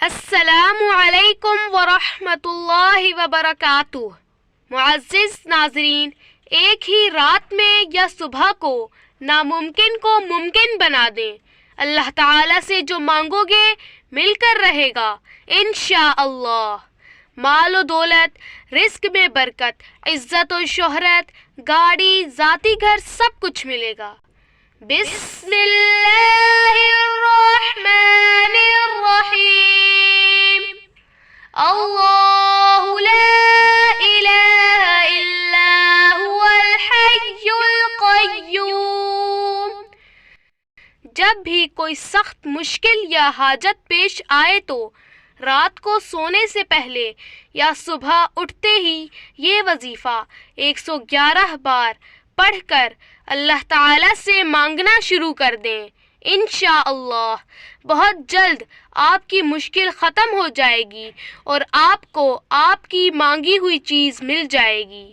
السلام علیکم ورحمۃ اللہ وبرکاتہ۔ معزز ناظرین، ایک ہی رات میں یا صبح کو ناممکن کو ممکن بنا دیں۔ اللہ تعالیٰ سے جو مانگو گے مل کر رہے گا انشاءاللہ۔ مال و دولت، رزق میں برکت، عزت و شہرت، گاڑی، ذاتی گھر، سب کچھ ملے گا۔ بسم اللہ الرحمن الرحیم۔ اللہ لا الہ الا هو الحی القیوم۔ جب بھی کوئی سخت مشکل یا حاجت پیش آئے تو رات کو سونے سے پہلے یا صبح اٹھتے ہی یہ وظیفہ 111 بار پڑھ کر اللہ تعالیٰ سے مانگنا شروع کر دیں۔ انشاءاللہ بہت جلد آپ کی مشکل ختم ہو جائے گی اور آپ کو آپ کی مانگی ہوئی چیز مل جائے گی۔